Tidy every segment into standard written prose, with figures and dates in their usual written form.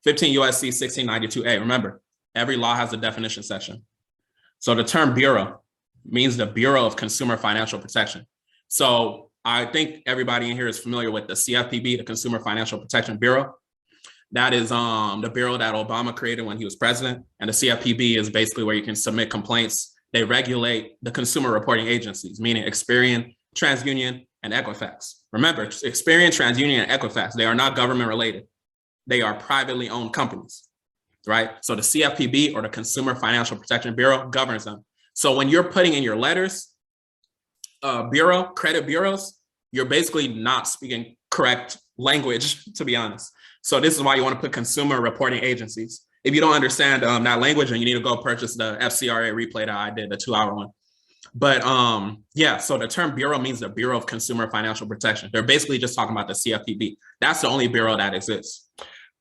15 USC 1692A. Remember, every law has a definition section. So the term bureau means the Bureau of Consumer Financial Protection. So I think everybody in here is familiar with the CFPB, the Consumer Financial Protection Bureau. That is the bureau that Obama created when he was president. And the CFPB is basically where you can submit complaints. They regulate the consumer reporting agencies, meaning Experian, TransUnion, and Equifax. Remember, Experian, TransUnion, and Equifax, they are not government related. They are privately owned companies, right? So the CFPB, or the Consumer Financial Protection Bureau, governs them. So when you're putting in your letters, credit bureaus, you're basically not speaking correct language, to be honest. So this is why you want to put consumer reporting agencies. If you don't understand that language, then you need to go purchase the FCRA replay that I did, the 2-hour one. But yeah, so the term bureau means the Bureau of Consumer Financial Protection. They're basically just talking about the CFPB. That's the only bureau that exists.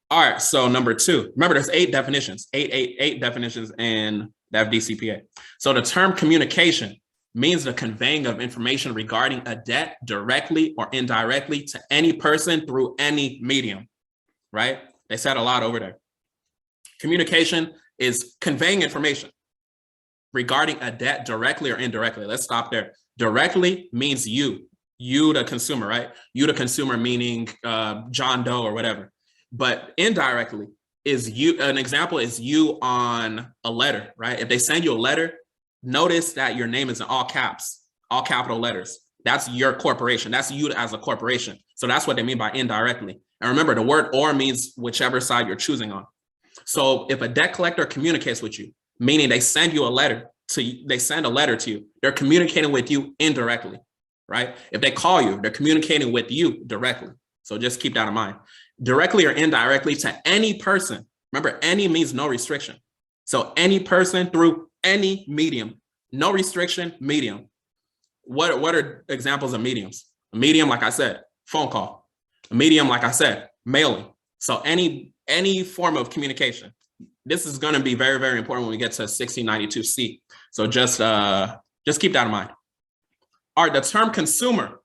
All right, so number 2, remember there's 8 definitions, eight definitions in the FDCPA. So the term communication means the conveying of information regarding a debt directly or indirectly to any person through any medium, right? They said a lot over there. Communication is conveying information regarding a debt directly or indirectly. Let's stop there. Directly means you the consumer, right? You the consumer, meaning John Doe or whatever. But indirectly is you. An example is you on a letter, right? If they send you a letter, notice that your name is in all caps, all capital letters. That's your corporation. That's you as a corporation. So that's what they mean by indirectly. And remember, the word or means whichever side you're choosing on. So if a debt collector communicates with you, meaning they send you a letter to you, they send a letter to you, they're communicating with you indirectly, right? If they call you, they're communicating with you directly. So just keep that in mind. Directly or indirectly to any person. Remember, any means no restriction. So any person through any medium, no restriction, medium. What are examples of mediums? A medium, like I said, phone call. A medium, like I said, mailing. So any form of communication. This is going to be very, very important when we get to 1692C. So just keep that in mind. All right, the term consumer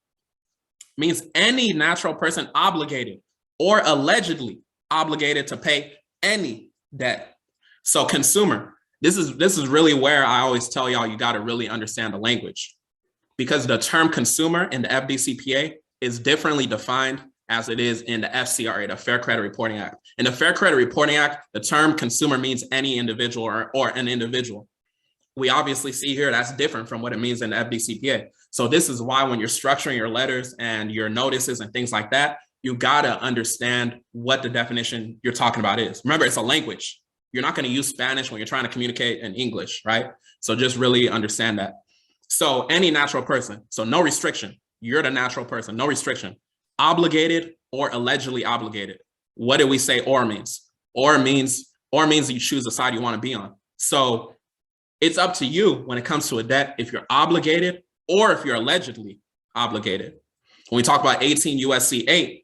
means any natural person obligated or allegedly obligated to pay any debt. So consumer, this is really where I always tell y'all you got to really understand the language, because the term consumer in the FDCPA is differently defined as it is in the FCRA, the Fair Credit Reporting Act. In the Fair Credit Reporting Act, the term consumer means any individual or an individual. We obviously see here that's different from what it means in the FDCPA. So this is why when you're structuring your letters and your notices and things like that, you gotta understand what the definition you're talking about is. Remember, it's a language. You're not gonna use Spanish when you're trying to communicate in English, right? So just really understand that. So any natural person, so no restriction. You're the natural person, no restriction. Obligated or allegedly obligated. What did we say or means? Or means you choose the side you want to be on. So it's up to you when it comes to a debt, if you're obligated or if you're allegedly obligated. When we talk about 18 USC 8,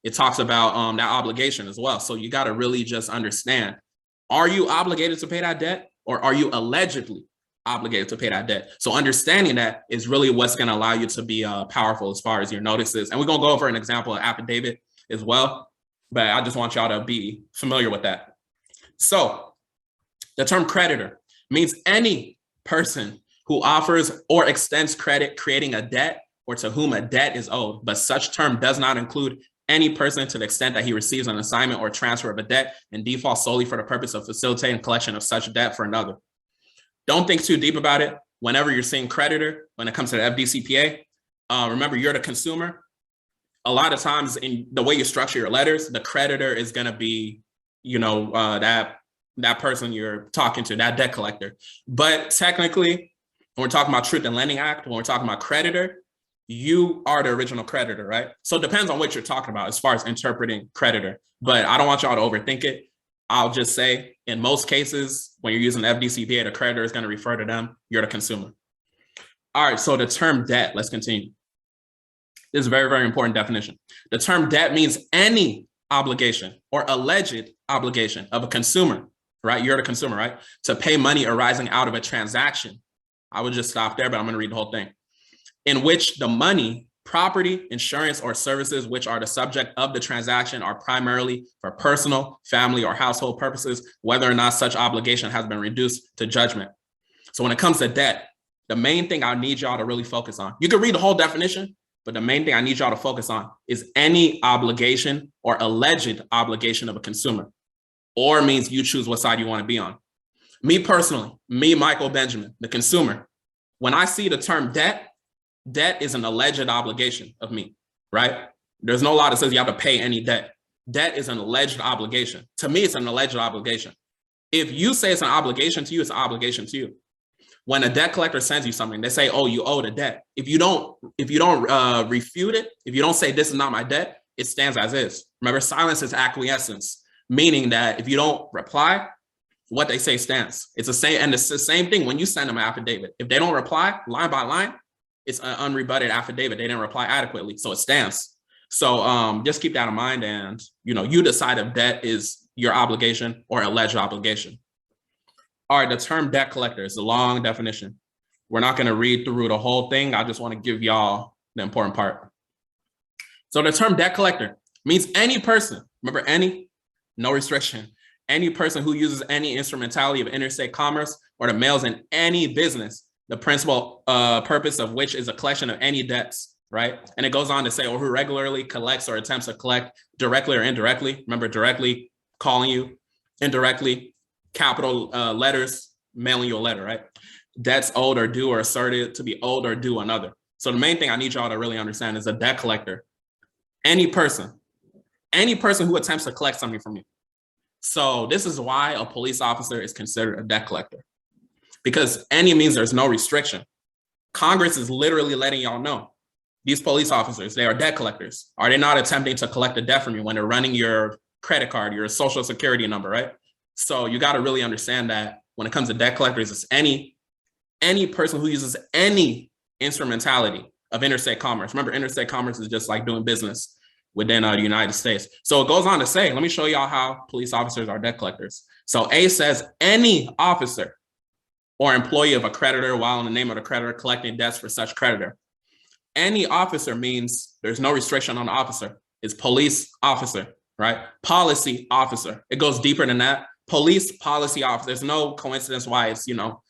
it talks about that obligation as well. So you got to really just understand, are you obligated to pay that debt, or are you allegedly obligated to pay that debt? So understanding that is really what's going to allow you to be powerful as far as your notices. And we're going to go over an example of affidavit as well, but I just want y'all to be familiar with that. So the term creditor means any person who offers or extends credit creating a debt or to whom a debt is owed, but such term does not include any person to the extent that he receives an assignment or transfer of a debt in default solely for the purpose of facilitating collection of such debt for another. Don't think too deep about it. Whenever you're seeing creditor, when it comes to the FDCPA, remember, you're the consumer. A lot of times in the way you structure your letters, the creditor is going to be, that person you're talking to, that debt collector. But technically, when we're talking about Truth in Lending Act, when we're talking about creditor, you are the original creditor, right? So it depends on what you're talking about as far as interpreting creditor. But I don't want y'all to overthink it. I'll just say, in most cases, when you're using the FDCPA, the creditor is going to refer to them. You're the consumer. All right, so the term debt, let's continue. This is a very, very important definition. The term debt means any obligation or alleged obligation of a consumer, right? You're the consumer, right? To pay money arising out of a transaction. I would just stop there, but I'm going to read the whole thing. In which the money Property, insurance, or services which are the subject of the transaction are primarily for personal, family, or household purposes, whether or not such obligation has been reduced to judgment. So when it comes to debt, the main thing I need y'all to really focus on, you can read the whole definition, but the main thing I need y'all to focus on is any obligation or alleged obligation of a consumer, or means you choose what side you want to be on. Me personally, me, Michael Benjamin, the consumer, when I see the term debt, debt is an alleged obligation of me, right? There's no law that says you have to pay any debt. Debt is an alleged obligation. To me, it's an alleged obligation. If you say it's an obligation to you, it's an obligation to you. When a debt collector sends you something, they say, oh, you owe the debt. If you don't refute it, if you don't say this is not my debt, it stands as is. Remember, silence is acquiescence, meaning that if you don't reply, what they say stands. It's the same, and it's the same thing when you send them an affidavit. If they don't reply line by line, it's an unrebutted affidavit. They didn't reply adequately, so it stands. So just keep that in mind, and you decide if debt is your obligation or alleged obligation. All right, the term debt collector is a long definition. We're not going to read through the whole thing. I just want to give y'all the important part. So the term debt collector means any person, remember any, no restriction, any person who uses any instrumentality of interstate commerce or the mails in any business, the principal purpose of which is a collection of any debts, right? And it goes on to say, or who regularly collects or attempts to collect directly or indirectly. Remember, directly calling you, indirectly, capital letters, mailing you a letter, right? Debts owed or due or asserted to be owed or due another. So the main thing I need y'all to really understand is a debt collector. Any person who attempts to collect something from you. So this is why a police officer is considered a debt collector, because any means there's no restriction. Congress is literally letting y'all know these police officers, they are debt collectors. Are they not attempting to collect a debt from you when they're running your credit card, your social security number, right? So you got to really understand that when it comes to debt collectors, it's any person who uses any instrumentality of interstate commerce. Remember, interstate commerce is just like doing business within the United States. So it goes on to say, let me show y'all how police officers are debt collectors. So A says any officer or employee of a creditor while in the name of the creditor collecting debts for such creditor. Any officer means there's no restriction on the officer. It's police officer, right? Policy officer. It goes deeper than that. Police policy officer. There's no coincidence why it's,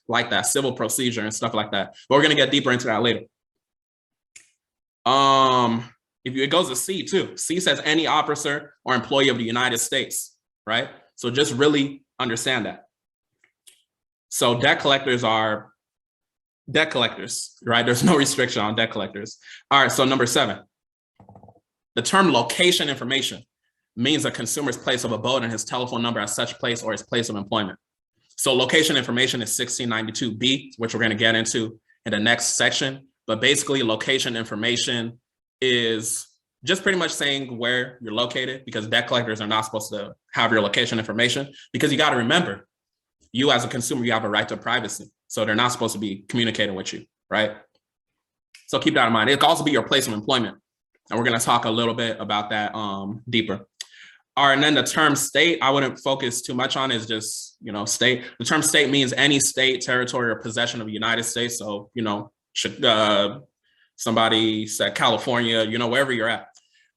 like that, civil procedure and stuff like that. But we're going to get deeper into that later. It goes to C too. C says any officer or employee of the United States, right? So just really understand that. So debt collectors are debt collectors, right? There's no restriction on debt collectors. All right, so number 7. The term location information means a consumer's place of abode and his telephone number at such place or his place of employment. So location information is 1692B, which we're going to get into in the next section. But basically, location information is just pretty much saying where you're located, because debt collectors are not supposed to have your location information, because you got to remember, you as a consumer, you have a right to privacy. So they're not supposed to be communicating with you, right? So keep that in mind. It can also be your place of employment. And we're going to talk a little bit about that deeper. All right, and then the term state, I wouldn't focus too much on, is just, state. The term state means any state, territory, or possession of the United States. So, somebody said California, wherever you're at.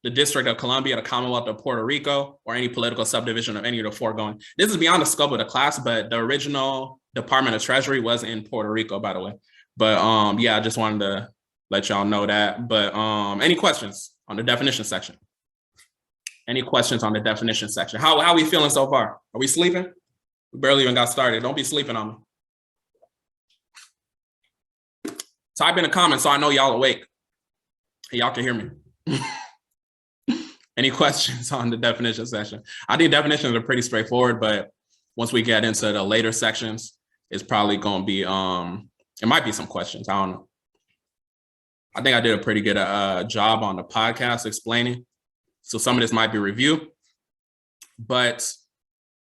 The District of Columbia, the Commonwealth of Puerto Rico, or any political subdivision of any of the foregoing. This is beyond the scope of the class, but the original Department of Treasury was in Puerto Rico, by the way. But yeah, I just wanted to let y'all know that. But any questions on the definition section? Any questions on the definition section? How are we feeling so far? Are we sleeping? We barely even got started. Don't be sleeping on me. Type in the comments so I know y'all awake. Y'all can hear me. Any questions on the definition section? I think definitions are pretty straightforward, but once we get into the later sections, it's probably going to be, it might be some questions. I don't know. I think I did a pretty good job on the podcast explaining. So some of this might be review, but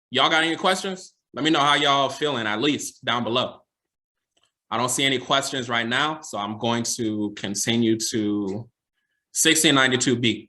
y'all got any questions? Let me know how y'all feeling, at least down below. I don't see any questions right now, so I'm going to continue to 1692B.